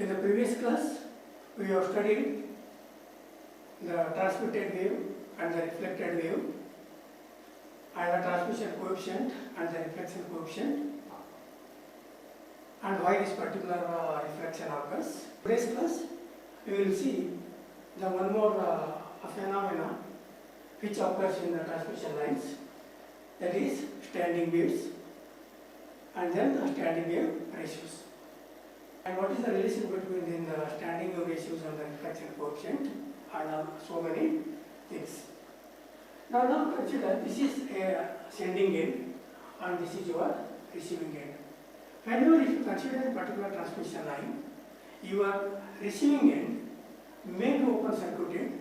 In the previous class, we have studied the transmitted wave and the reflected wave, and the transmission coefficient and the reflection coefficient, and why this particular reflection occurs. In today's class, we will see the one more phenomena which occurs in the transmission lines, that is standing waves and then the standing wave ratios. And what is the relation between the standing wave ratios and the reflection coefficient, and so many things. Now consider this is a sending end and this is your receiving end. Whenever if you consider a particular transmission line, your receiving end may be open circuited,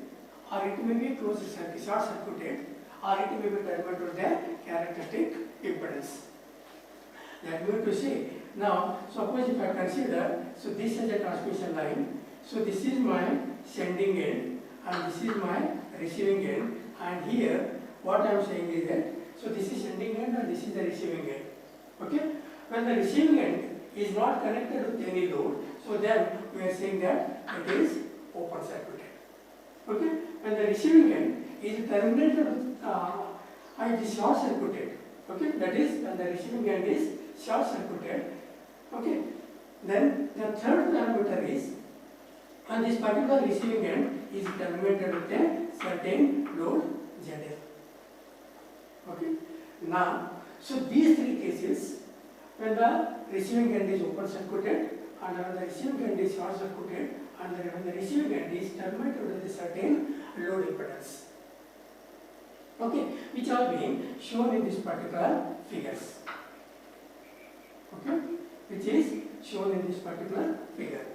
or it may be closed circuit, short circuited, or it may be terminated with the characteristic impedance. That means to say, now suppose if I consider, so this is a transmission line, so this is my sending end and this is my receiving end, and here what I am saying is that, so this is sending end and this is the receiving end. Okay? When the receiving end is not connected with any load, so then we are saying that it is open circuited. Okay? When the receiving end is terminated with it is short circuited. Okay? That is, when the receiving end is short circuited. Okay? Then the third parameter is, and this particular receiving end is terminated with a certain load ZL. Okay? Now, so these three cases, when the receiving end is open circuited, and when the receiving end is short circuited, and when the receiving end is terminated with a certain load impedance. Okay? Which are being shown in this particular figures. Okay? Which is shown in this particular figure.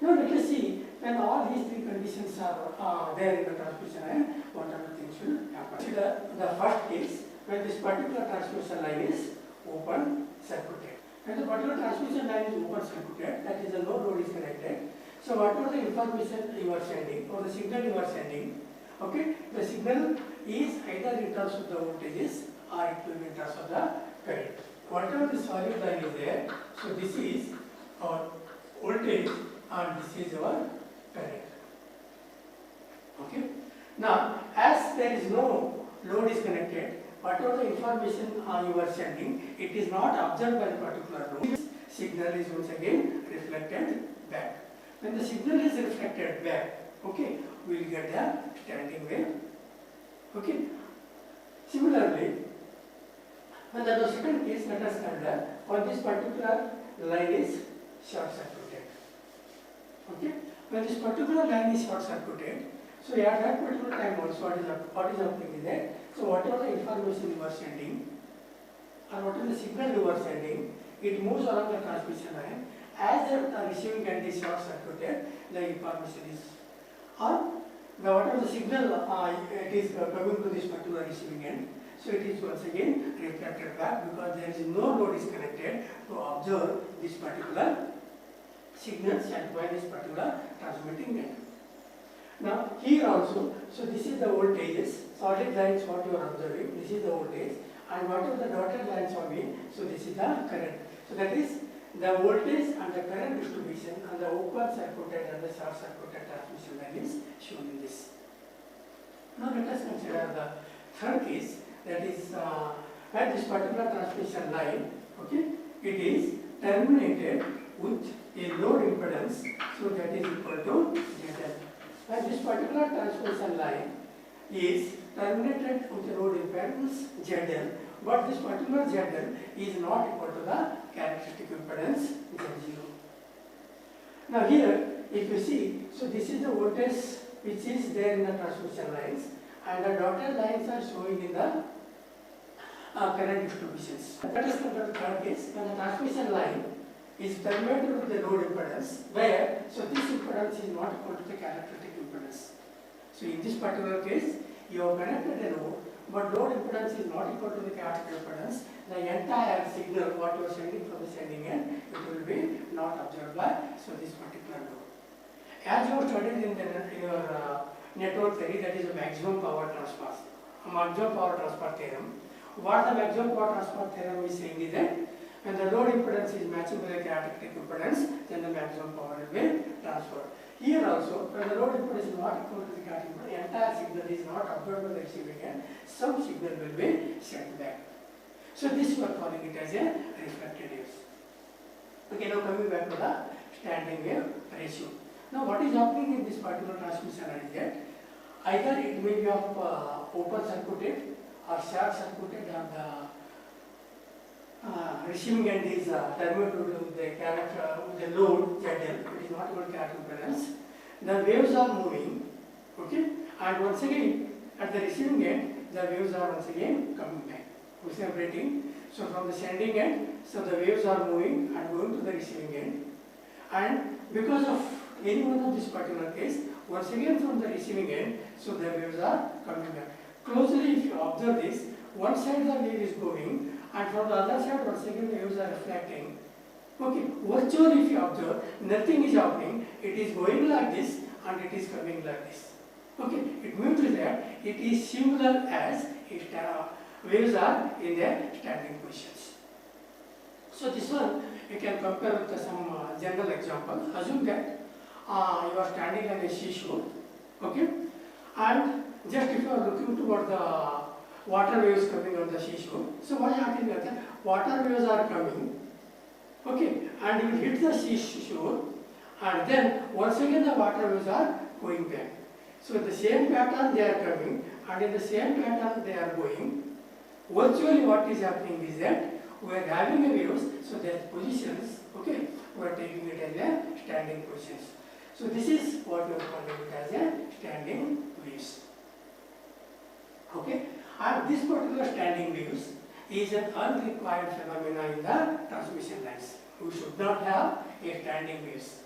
Now let us see, when all these three conditions are there in the transmission line, what are the things will happen. See the first case, when this particular transmission line is open circuited. When the particular transmission line is open circuited, that is, no load is connected. So whatever the information you are sending, or the signal you are sending, okay, the signal is either in terms of the voltages or it will be in terms of the current. Whatever the solid line is there, so this is our voltage and this is our current. Okay. Now, as there is no load is connected, whatever the information you are sending, it is not absorbed by the particular load. Signal is once again reflected back. When the signal is reflected back, okay, we will get a standing wave. Okay. Similarly, when the second case, let us consider, on this particular line is short circuited. Okay. When this particular line is short circuited, so at that particular time also what is happening is that, so whatever the information you are sending, or whatever the signal you are sending, it moves along the transmission line. As the receiving end is short circuited, the information is, or whatever the signal it is coming to this particular receiving end, so it is once again reflected back, because there is no load is connected to observe this particular signal sent by this particular transmitting end. Now here also, so this is the voltages, solid lines what you are observing, this is the voltage, and whatever the dotted lines are being, so this is the current. So that is the voltage and the current distribution and the open circuited and the short circuited transmission line is shown in this. Now let us consider the third case, that is at this particular transmission line, okay, it is terminated with a load impedance, so that is equal to ZL. And this particular transmission line is terminated with a load impedance ZL, but this particular ZL is not equal to the characteristic impedance Z0. Now here, if you see, so this is the voltage which is there in the transmission lines, and the dotted lines are showing in the current distributions. Let us consider the third case, when the transmission line is terminated with the load impedance, where, so this impedance is not equal to the characteristic impedance. So in this particular case, you have connected a load, but load impedance is not equal to the characteristic impedance. The entire signal what you are sending from the sending end, it will be not observed by, so this particular load. As you have studied in your network theory, that is a maximum power transfer theorem. What the maximum power transfer theorem is saying is that When the load impedance is matching with the characteristic impedance, then the maximum power will be transferred. Here also, when the load impedance is not equal to the characteristic impedance, the entire signal is not absorbed by the receiving end, some signal will be sent back. So this we are calling it as a reflected wave. Okay, now coming back to the standing wave ratio. Now what is happening in this particular transmission line is that either it may be of open circuited or short circuited, or the receiving end is terminated with the load ZL, it is not equal to characteristic impedance. The waves are moving, okay, and once again at the receiving end, the waves are once again coming back, separating. So from the sending end, so the waves are moving and going to the receiving end, and because of any one of this particular case, once again from the receiving end, so the waves are coming back. Closely if you observe this, one side the wave is going, and from the other side once again the waves are reflecting. Okay, virtually if you observe, nothing is happening, it is going like this and it is coming like this. Okay, it means that it is similar as waves are in their standing positions. So this one you can compare with some general example. Assume that you are standing on a seashore, okay, and just if you are looking toward the water waves coming on the seashore, so what is happening is that water waves are coming, okay, and you hit the seashore, and then once again the water waves are going back. So the same pattern they are coming, and in the same pattern they are going. Virtually what is happening is that we are having a waves, so their positions, okay, we are taking it as a standing positions. So this is what we are calling it as a standing waves. Okay, and this particular standing waves is an unrequired phenomenon in the transmission lines. We should not have a standing waves.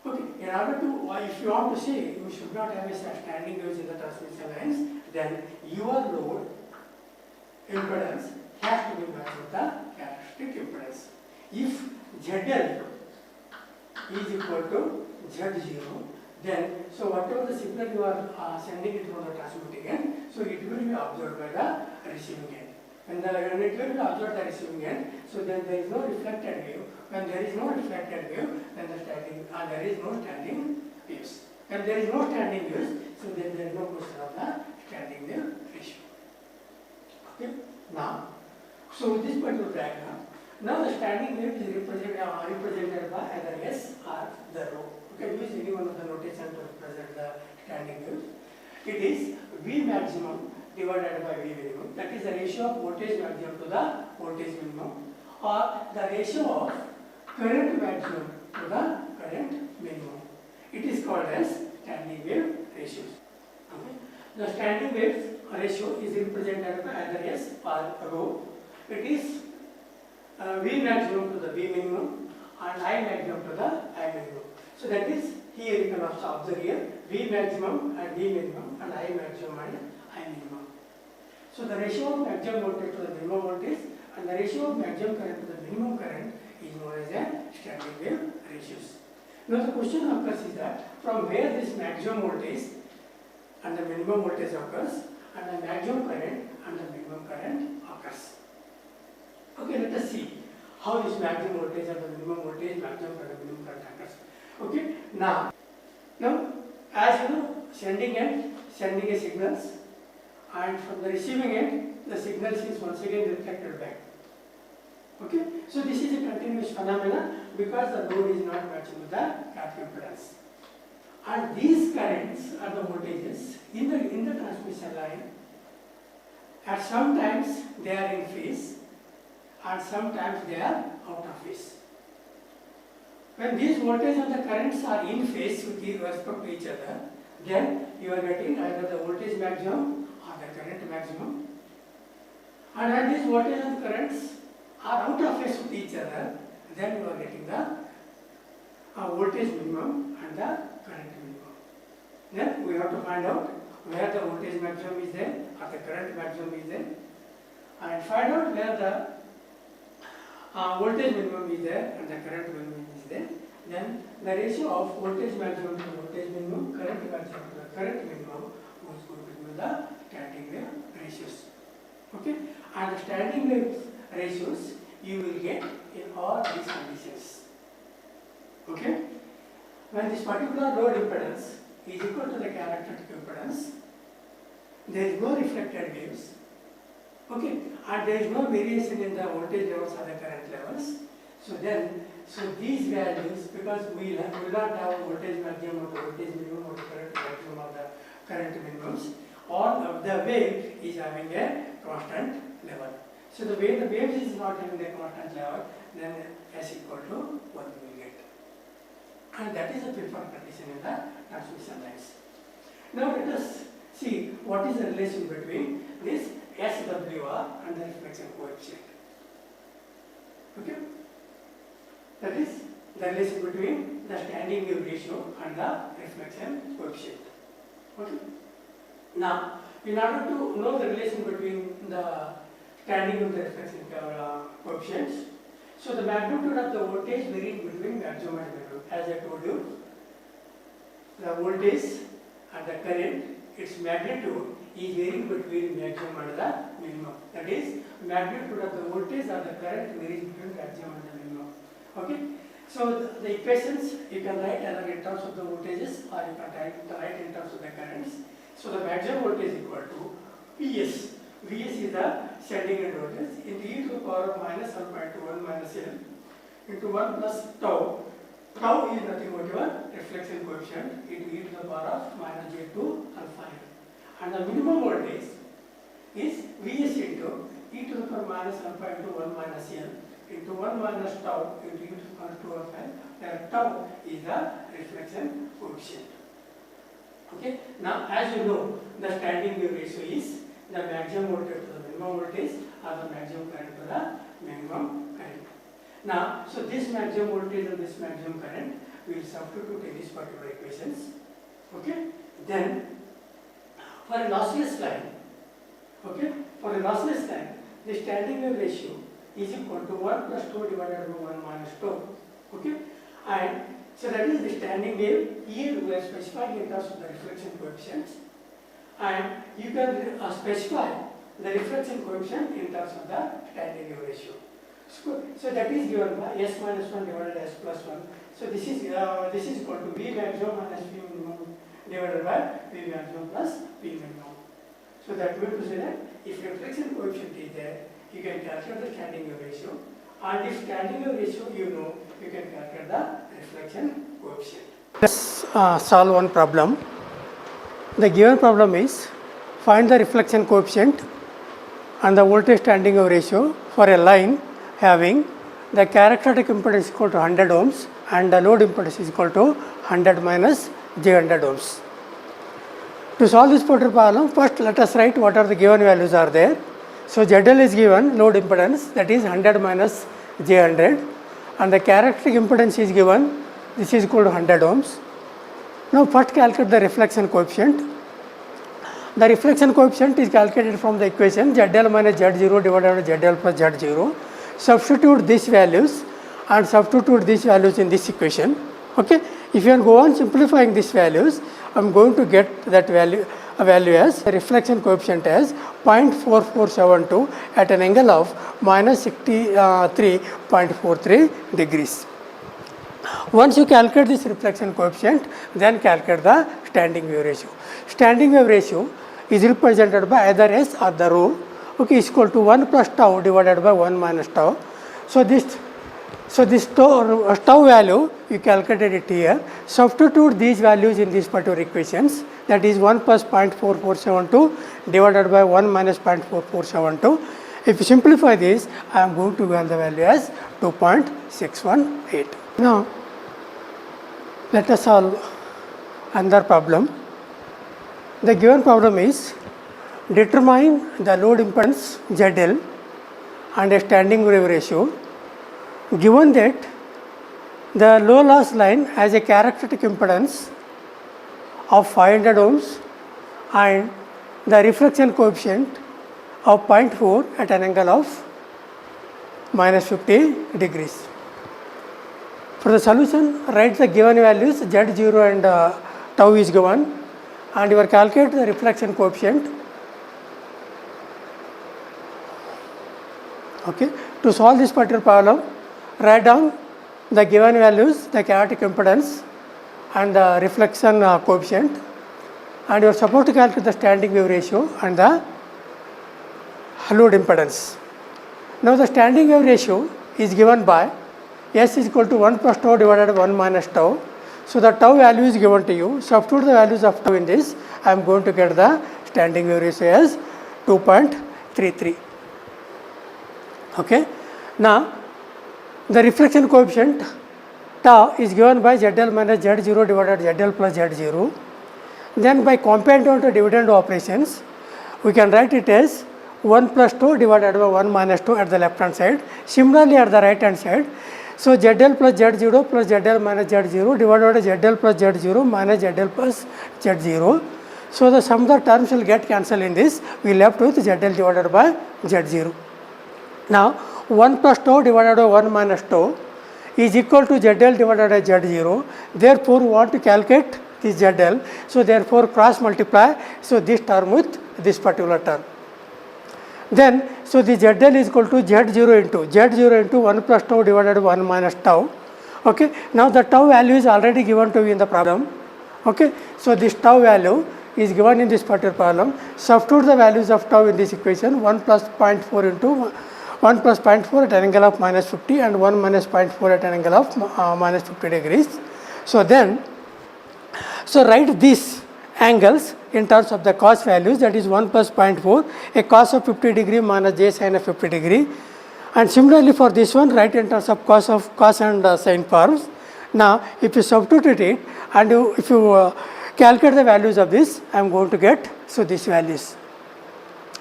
Okay, in order to, if you want to say you should not have a standing waves in the transmission lines, then your load impedance has to be matched with the characteristic impedance. If ZL is equal to Z0, then so whatever the signal you are sending it from the transmitting end, so it will be absorbed by the receiving end. When it will be absorbed by the receiving end, so then there is no reflected wave. When there is no reflected wave, then there is no standing waves. When there is no standing waves, so then there is no question of the standing wave ratio. Okay. Now, so with this particular diagram, now the standing wave is represented by either S or the rho. You can use any one of the notation to represent the standing waves. It is V maximum divided by V minimum. That is the ratio of voltage maximum to the voltage minimum, or the ratio of current maximum to the current minimum. It is called as standing wave ratios. Okay. The standing wave ratio is represented by either S or rho. It is V maximum to the V minimum and I maximum to the I minimum. So that is, here you can also observe here V maximum and V minimum and I maximum and I minimum. So the ratio of maximum voltage to the minimum voltage and the ratio of maximum current to the minimum current is known as a standing wave ratios. Now the question occurs is that from where this maximum voltage and the minimum voltage occurs and the maximum current and the minimum current occurs. Okay, let us see how this maximum voltage and the minimum voltage, maximum current, minimum current occurs. Okay, now as you know, sending end sending a signals, and from the receiving end the signals is once again reflected back. Okay, so this is a continuous phenomena because the load is not matching with the captive impedance. And these currents are the voltages in the transmission line. At sometimes they are in phase and sometimes they are out of phase. When these voltages and the currents are in phase with respect to each other, then you are getting either the voltage maximum or the current maximum. And when these voltages and currents are out of phase with each other, then you are getting the voltage minimum and the current minimum. Then we have to find out where the voltage maximum is there or the current maximum is there, and find out where the voltage minimum is there and the current minimum is there. Then the ratio of voltage maximum to voltage minimum, current maximum to the current minimum is going to be the standing wave ratios. Okay, and the standing wave ratios you will get in all these conditions. Okay? When this particular load impedance is equal to the characteristic impedance, there is no reflected waves, okay, and there is no variation in the voltage levels or the current levels. So then, these values, because we will not have voltage maximum or voltage minimum or current maximum or the current minimums, all of the wave is having a constant level. So the way the waves is not having a constant level, then S equal to 1 we will get. And that is the preferred condition in the transmission lines. Now let us see what is the relation between this SWR and the reflection coefficient. Okay? That is the relation between the standing wave ratio and the reflection coefficient. Okay? Now, in order to know the relation between the standing and the reflection coefficients, so the magnitude of the voltage varies between maximum and minimum. As I told you, the voltage and the current, its magnitude is varying between maximum and the minimum. That is, magnitude of the voltage or the current varies between maximum and the minimum. Okay? So the equations you can write either in terms of the voltages or you can write in terms of the currents. So the maximum voltage is equal to Vs. Vs is the standing end voltage into e to the power of minus 1.1 minus L into 1 plus tau. Tau is nothing but your reflection coefficient into e to the power of minus j2 alpha L. And the minimum voltage is Vs into e to the power minus alpha into 1 minus L into 1 minus tau into e to the power 2 alpha L, where tau is the reflection coefficient. Okay. Now, as you know, the standing wave ratio is the maximum voltage to the minimum voltage or the maximum current to the minimum current. Now, so this maximum voltage and this maximum current we will substitute in these particular equations. Okay. Then, for a lossless line, okay, for a lossless line, the standing wave ratio is equal to 1 plus tau divided by 1 minus tau. Okay. And so that is the standing wave. Here we are specifying in terms of the reflection coefficients, and you can specify the reflection coefficient in terms of the standing wave ratio. So that is given by S minus 1 divided by S plus 1. So this is equal to V maximum minus V minimum divided by V maximum plus V minimum. So that means to say that if reflection coefficient is there, you can calculate the standing wave ratio, and if standing wave ratio you know, you can calculate the reflection coefficient. Let's solve one problem. The given problem is find the reflection coefficient and the voltage standing wave ratio for a line having the characteristic impedance equal to 100 ohms and the load impedance is equal to 100 minus j100 ohms. To solve this particular problem, first let us write what are the given values are there. So ZL is given load impedance, that is 100 minus j100, and the characteristic impedance is given, this is equal to 100 ohms. Now first calculate the reflection coefficient. The reflection coefficient is calculated from the equation ZL minus Z0 divided by ZL plus Z0. Substitute these values and substitute these values in this equation. Okay. If you go on simplifying these values, I am going to get that value as the reflection coefficient as 0.4472 at an angle of minus 63.43 degrees. Once you calculate this reflection coefficient, then calculate the standing wave ratio. Standing wave ratio is represented by either S or the rho. Okay, is equal to 1 plus tau divided by 1 minus tau. So this tau value you calculated it here. Substitute these values in these particular equations. That is 1 plus 0.4472 divided by 1 minus 0.4472. If you simplify this, I am going to get the value as 2.618. Now, let us solve another problem. The given problem is determine the load impedance ZL and a standing wave ratio, given that the low loss line has a characteristic impedance of 500 ohms and the reflection coefficient of 0.4 at an angle of minus 50 degrees. For the solution, write the given values Z0 and tau is given, and you are calculate the reflection coefficient. Okay. To solve this particular problem, write down the given values, the chaotic impedance and the reflection coefficient, and you are supposed to calculate the standing wave ratio and the load impedance. Now the standing wave ratio is given by S is equal to 1 plus tau divided by 1 minus tau. So the tau value is given to you. Substitute the values of tau in this. I am going to get the standing wave ratio as 2.33. Okay. Now the reflection coefficient tau is given by ZL minus Z0 divided by ZL plus Z0. Then by compound to dividend operations, we can write it as 1 plus tau divided by 1 minus tau at the left hand side. Similarly at the right hand side, so ZL plus Z0 plus ZL minus Z0 divided by ZL plus Z0 minus ZL plus Z0. So the sum of the terms will get cancelled in this. We left with ZL divided by Z0. Now 1 plus tau divided by 1 minus tau is equal to ZL divided by Z0. Therefore, we want to calculate this ZL. So therefore, cross multiply. So this term with this particular term. Then, so the ZL is equal to Z0 into 1 plus tau divided by 1 minus tau. Okay. Now the tau value is already given to you in the problem. Okay. So this tau value is given in this particular problem. Substitute the values of tau in this equation. 1 plus 0.4 into 1 plus 0.4 at an angle of minus 50 and 1 minus 0.4 at an angle of minus 50 degrees. So then, so write these angles in terms of the cos values, that is 1 plus 0.4, a cos of 50 degree minus j sin of 50 degree. And similarly for this one, write in terms of cos and sin forms. Now if you substitute it and if you calculate the values of this, I am going to get so these values.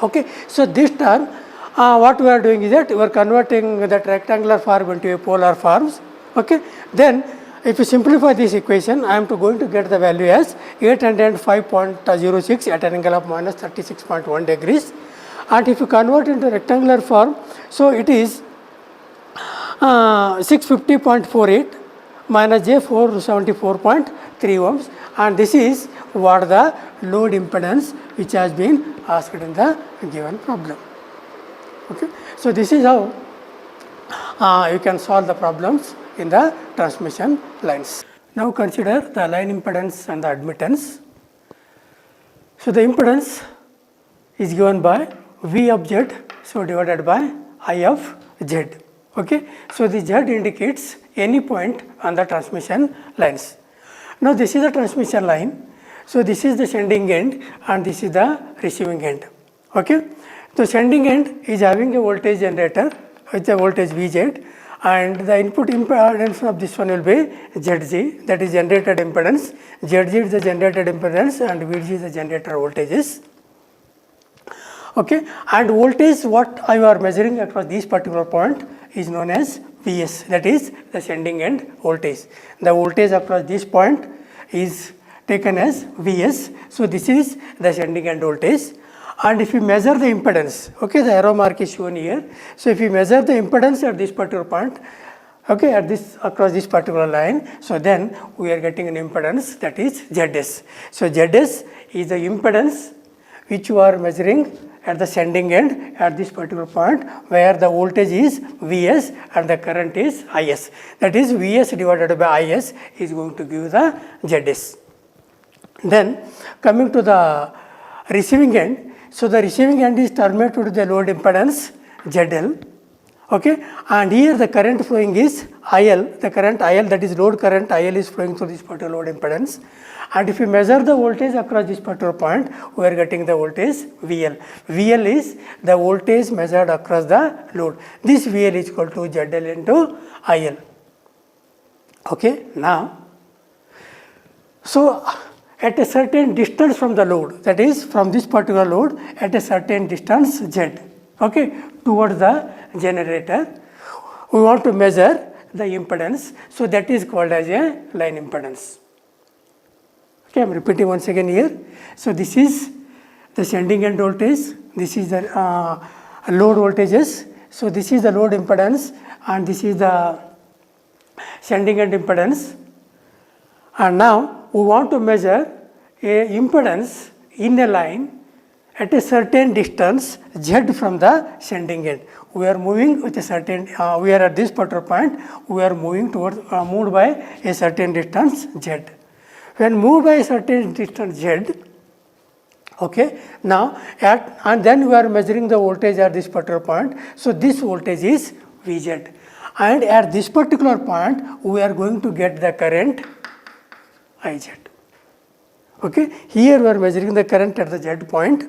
Okay. So this term, what we are doing is that we are converting that rectangular form into a polar forms. Okay. Then if you simplify this equation, I am going to get the value as 805.06 at an angle of minus 36.1 degrees. And if you convert into rectangular form, so it is 650.48 minus j 474.3 ohms, and this is what the load impedance which has been asked in the given problem. Okay. So this is how you can solve the problems in the transmission lines. Now consider the line impedance and the admittance. So the impedance is given by V of Z, so divided by I of Z. Okay. So the Z indicates any point on the transmission lines. Now this is the transmission line. So this is the sending end and this is the receiving end. Okay. The sending end is having a voltage generator with a voltage Vz, and the input impedance of this one will be Zg, that is generated impedance. Zg is the generated impedance and Vg is the generator voltages. Okay. And voltage what you are measuring across this particular point is known as Vs, that is the sending end voltage. The voltage across this point is taken as Vs. So this is the sending end voltage. And if you measure the impedance, okay, the arrow mark is shown here. So if you measure the impedance at this particular point, okay, at this across this particular line, so then we are getting an impedance, that is Zs. So Zs is the impedance which you are measuring at the sending end at this particular point, where the voltage is Vs and the current is Is. That is Vs divided by Is is going to give the Zs. Then coming to the receiving end, so the receiving end is terminated with the load impedance ZL. Okay. And here the current flowing is IL, the current IL, that is load current IL is flowing through this particular load impedance. And if you measure the voltage across this particular point, we are getting the voltage VL. VL is the voltage measured across the load. This VL is equal to ZL into IL. Okay. Now, so at a certain distance from the load, that is from this particular load at a certain distance Z, okay, towards the generator, we want to measure the impedance. So that is called as a line impedance. Okay, I am repeating once again here. So this is the sending end voltage, this is the load voltages. So this is the load impedance and this is the sending end impedance. And now we want to measure a impedance in a line at a certain distance z from the sending end. We are moving with a certain, we are at this particular point, we are moving towards, moved by a certain distance z. When moved by a certain distance z, okay, now and then we are measuring the voltage at this particular point. So, this voltage is Vz, and at this particular point we are going to get the current Iz. Okay, here we are measuring the current at the z point.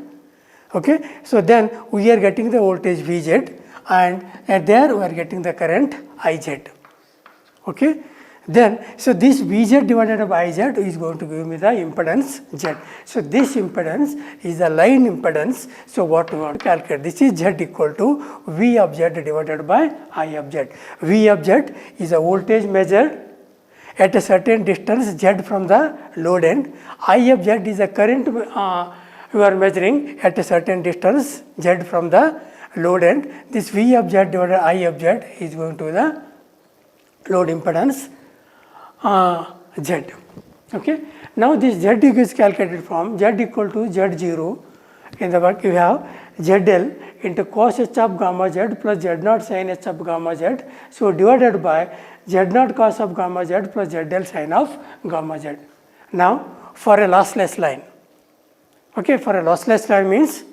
Okay, so then we are getting the voltage Vz, and at there we are getting the current Iz. Okay, then so this Vz divided by Iz is going to give me the impedance Z. So this impedance is the line impedance. So what we want to calculate, this is Z equal to V of Z divided by I of Z. V of Z is a voltage measured at a certain distance Z from the load end. I of Z is a current you are measuring at a certain distance Z from the load end. This V of Z divided by I of Z is going to the load impedance Z. Okay. Now this Z is calculated from Z equal to Z0. In the work you have ZL into cos h of gamma Z plus Z0 sin h of gamma Z. So divided by Z0 cos of gamma Z plus ZL sin of gamma Z. Now for a lossless line. Okay, for a lossless line means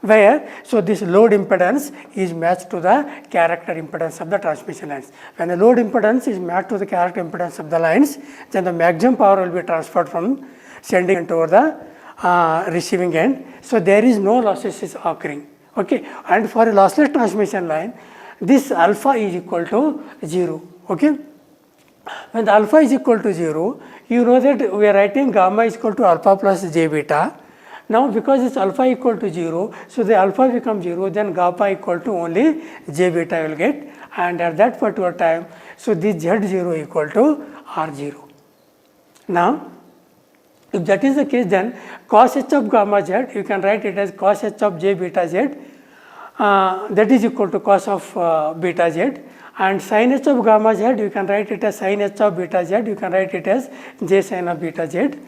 where, so this load impedance is matched to the character impedance of the transmission lines. When the load impedance is matched to the character impedance of the lines, then the maximum power will be transferred from sending end to the receiving end. So there is no losses is occurring. Okay, and for a lossless transmission line, this alpha is equal to 0. Okay, when the alpha is equal to 0, you know that we are writing gamma is equal to alpha plus j beta. Now because it's alpha equal to 0, so the alpha becomes 0, then gamma equal to only j beta will get, and at that particular time, so this Z0 equal to R0. Now if that is the case, then cos h of gamma Z, you can write it as cos h of j beta Z, that is equal to cos of beta Z, and sin h of gamma Z, you can write it as sin h of beta Z, you can write it as j sin of beta Z,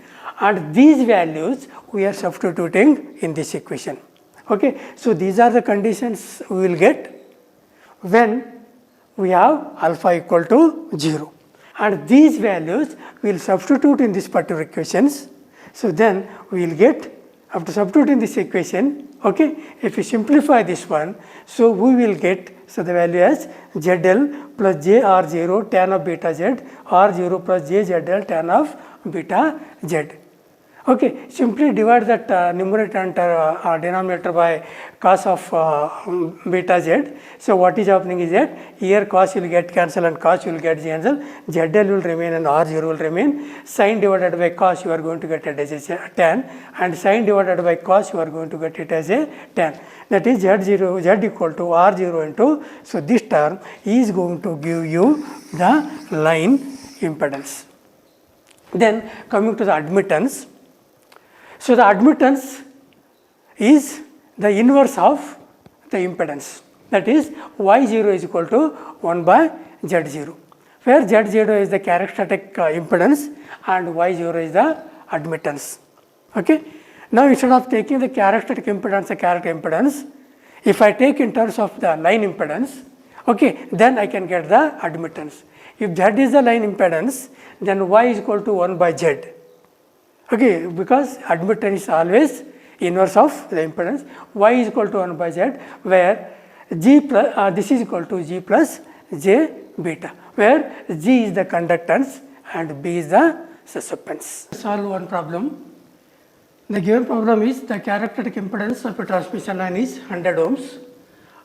and these values we are substituting in this equation. Okay. So these are the conditions we will get when we have alpha equal to 0, and these values we will substitute in this particular equations. So then we will get, after substituting this equation, okay, if we simplify this one, so we will get, so the value as ZL plus JR0 tan of beta Z, R0 plus JZL tan of beta Z. Okay, simply divide that numerator and denominator by cos of beta Z. So what is happening is that here cos will get cancelled and cos will get cancelled, ZL will remain and R0 will remain. Sin divided by cos you are going to get it as a tan, and sin divided by cos you are going to get it as a tan. That is Z0, Z equal to R0 into, so this term is going to give you the line impedance. Then coming to the admittance. So the admittance is the inverse of the impedance, that is Y0 is equal to 1 by Z0, where Z0 is the characteristic impedance and Y0 is the admittance. Okay. Now instead of taking the characteristic impedance, the character impedance, if I take in terms of the line impedance, okay, then I can get the admittance. If Z is the line impedance, then Y is equal to 1 by Z. Okay, because admittance is always inverse of the impedance. Y is equal to 1 by Z, where G plus, this is equal to G plus J beta, where G is the conductance and B is the susceptance. Solve one problem. The given problem is the characteristic impedance of a transmission line is 100 ohms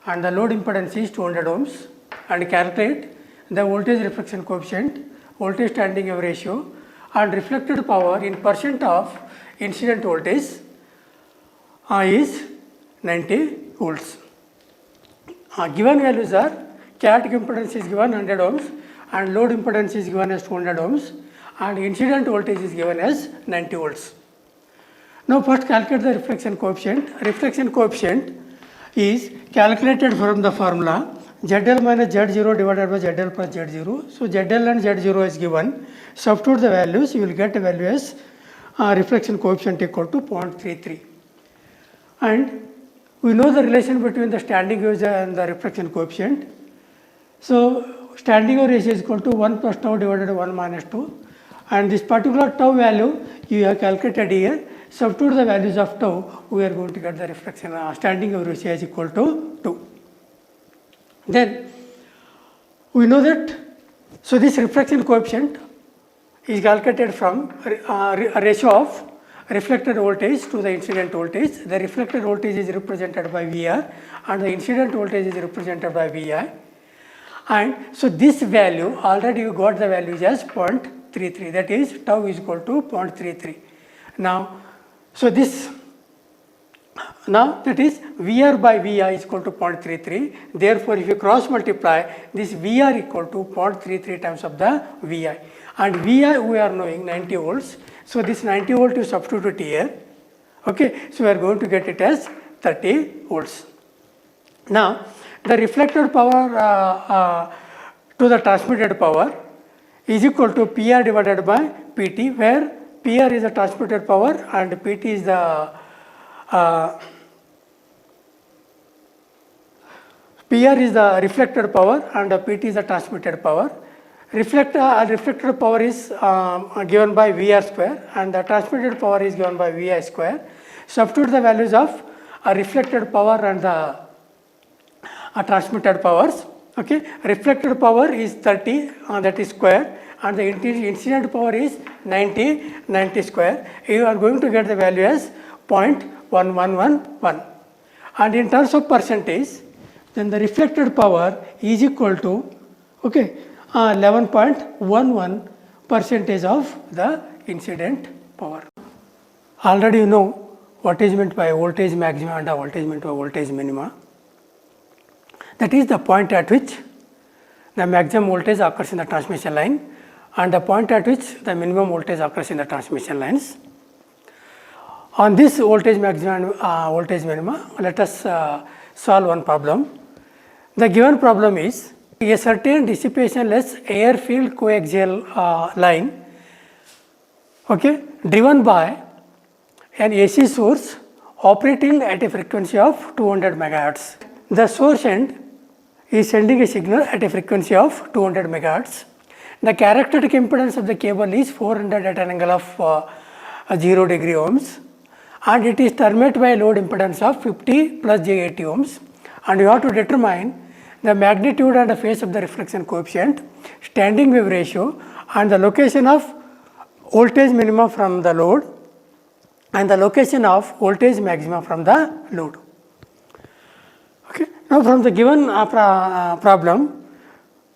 and the load impedance is 200 ohms, and calculate the voltage reflection coefficient, voltage standing wave ratio, and reflected power in percent of incident voltage is 90 volts. Given values are characteristic impedance is given 100 ohms and load impedance is given as 200 ohms and incident voltage is given as 90 volts. Now first calculate the reflection coefficient. Reflection coefficient is calculated from the formula ZL minus Z0 divided by ZL plus Z0. So ZL and Z0 is given. Substitute the values, you will get a value as reflection coefficient equal to 0.33. and we know the relation between the standing wave and the reflection coefficient. So standing wave ratio is equal to 1 plus tau divided by 1 minus 2, and this particular tau value you have calculated here. Substitute the values of tau, we are going to get the reflection standing wave ratio is equal to 2. Then we know that, so this reflection coefficient is calculated from a ratio of reflected voltage to the incident voltage. The reflected voltage is represented by VR and the incident voltage is represented by Vi. And so this value, already you got the values as 0.33, that is tau is equal to 0.33. Now, so this, now that is VR by Vi is equal to 0.33. Therefore, if you cross multiply, this VR equal to 0.33 times of the Vi. And Vi we are knowing 90 volts. So this 90 volt you substitute here. Okay, so we are going to get it as 30 volts. Now, the reflected power to the transmitted power is equal to PR divided by PT, where PR is the transmitted power and PT is the PR is the reflected power and PT is the transmitted power. Reflected power is given by VR square and the transmitted power is given by Vi square. Substitute the values of reflected power and the transmitted powers. Okay, reflected power is 30, that is square, and the incident power is 90 square. You are going to get the value as 0.1111. And in terms of percentage, then the reflected power is equal to 11.11 percentage of the incident power. Already you know what is meant by voltage maxima and voltage meant by voltage minima. That is the point at which the maximum voltage occurs in the transmission line and the point at which the minimum voltage occurs in the transmission lines. On this voltage maxima and voltage minima, let us solve one problem. The given problem is a certain dissipationless air filled coaxial line, driven by an AC source operating at a frequency of 200 megahertz. The source end is sending a signal at a frequency of 200 megahertz. The characteristic impedance of the cable is 400 at an angle of 0 degree ohms, and it is terminated by a load impedance of 50 plus j80 ohms, and you have to determine the magnitude and the phase of the reflection coefficient, standing wave ratio, and the location of voltage minima from the load and the location of voltage maxima from the load. Okay. Now, from the given problem,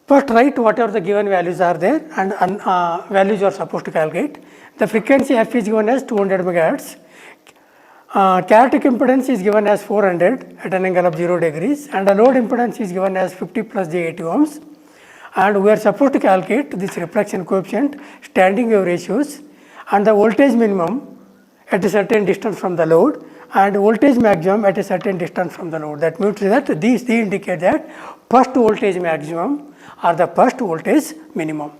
first write whatever the given values are there and values you are supposed to calculate. The frequency f is given as 200 megahertz. Characteristic impedance is given as 400 at an angle of 0 degrees and the load impedance is given as 50 plus j80 ohms, and we are supposed to calculate this reflection coefficient, standing wave ratios, and the voltage minimum at a certain distance from the load and voltage maximum at a certain distance from the load. That means that these indicate that first voltage maximum or the first voltage minimum.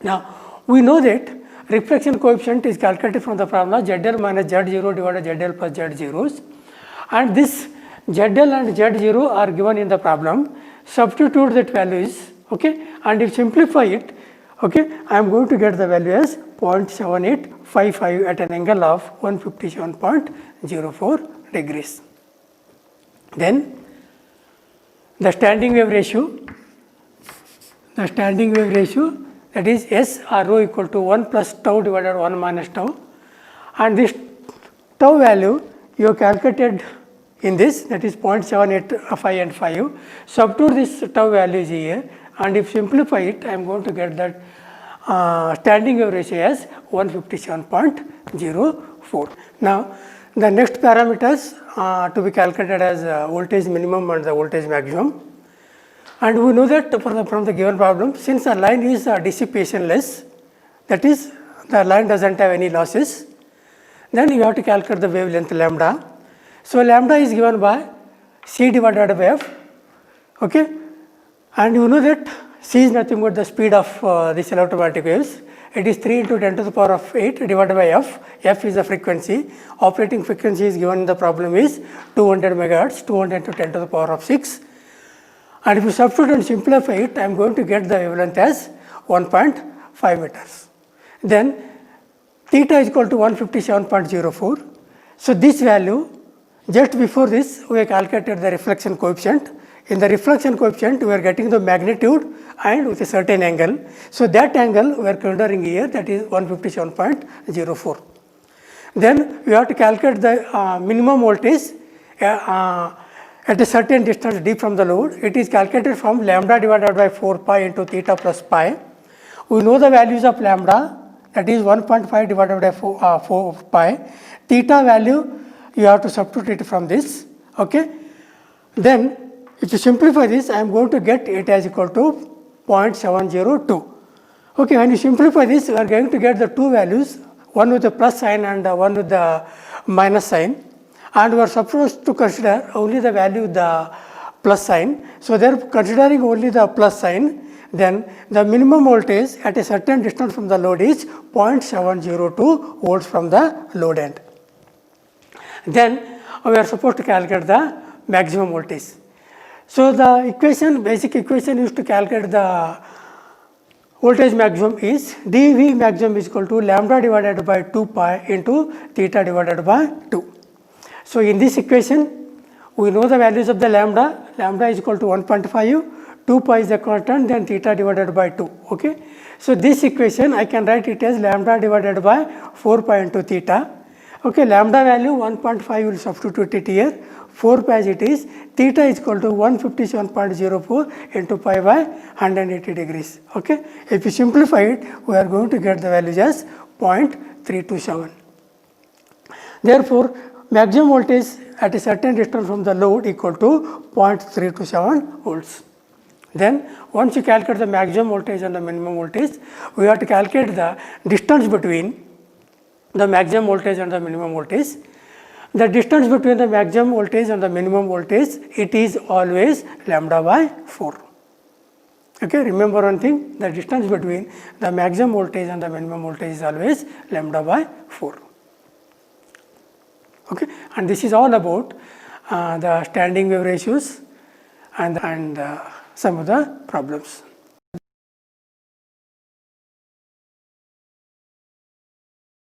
Now, we know that reflection coefficient is calculated from the formula ZL minus Z0 divided by ZL plus Z0s, and this ZL and Z0 are given in the problem. Substitute that values, and if simplify it, I am going to get the value as 0.7855 at an angle of 157.04 degrees. Then the standing wave ratio, that is S or rho equal to 1 plus tau divided by 1 minus tau, and this tau value you have calculated in this, that is 0.785 and 5. Substitute this tau values here, and if simplify it, I am going to get that standing wave ratio as 157.04. Now, the next parameters to be calculated as voltage minimum and the voltage maximum. And we know that from the given problem, since the line is dissipationless, that is the line does not have any losses, then you have to calculate the wavelength lambda. So, lambda is given by C divided by F, and you know that C is nothing but the speed of these electromagnetic waves. it is 3 into 10 to the power of 8 divided by f. F is the frequency. Operating frequency is given in the problem is 200 megahertz, 200 to 10 to the power of 6. And if you substitute and simplify it, I am going to get the wavelength as 1.5 meters. Then theta is equal to 157.04. So, this value, just before this we have calculated the reflection coefficient. In the reflection coefficient we are getting the magnitude and with a certain angle. So, that angle we are considering here, that is 157.04. Then we have to calculate the minimum voltage at a certain distance d from the load. It is calculated from lambda divided by 4 pi into theta plus pi. We know the values of lambda, that is 1.5 divided by 4 pi. Theta value you have to substitute it from this. Okay. Then if you simplify this, I am going to get it as equal to 0.702. Okay, when you simplify this, you are going to get the two values, one with the plus sign and one with the minus sign, and we are supposed to consider only the value with the plus sign. So, they are considering only the plus sign, then the minimum voltage at a certain distance from the load is 0.702 volts from the load end. Then we are supposed to calculate the maximum voltage. So, the equation, basic equation used to calculate the voltage maximum is dV maximum is equal to lambda divided by 2 pi into theta divided by 2. So, in this equation we know the values of the lambda, lambda is equal to 1.5, 2 pi is the constant, then theta divided by 2. Okay. So, this equation I can write it as lambda divided by 4 pi into theta. Okay, lambda value 1.5 will substitute it here, 4 pi as it is, theta is equal to 157.04 into pi by 180 degrees. Okay. If you simplify it, we are going to get the values as 0.327. Therefore, maximum voltage at a certain distance from the load equal to 0.327 volts. Then once you calculate the maximum voltage and the minimum voltage, we have to calculate the distance between the maximum voltage and the minimum voltage. The distance between the maximum voltage and the minimum voltage, it is always lambda by 4. Okay, remember one thing, the distance between the maximum voltage and the minimum voltage is always lambda by 4. Okay, and this is all about the standing wave ratios and some of the problems.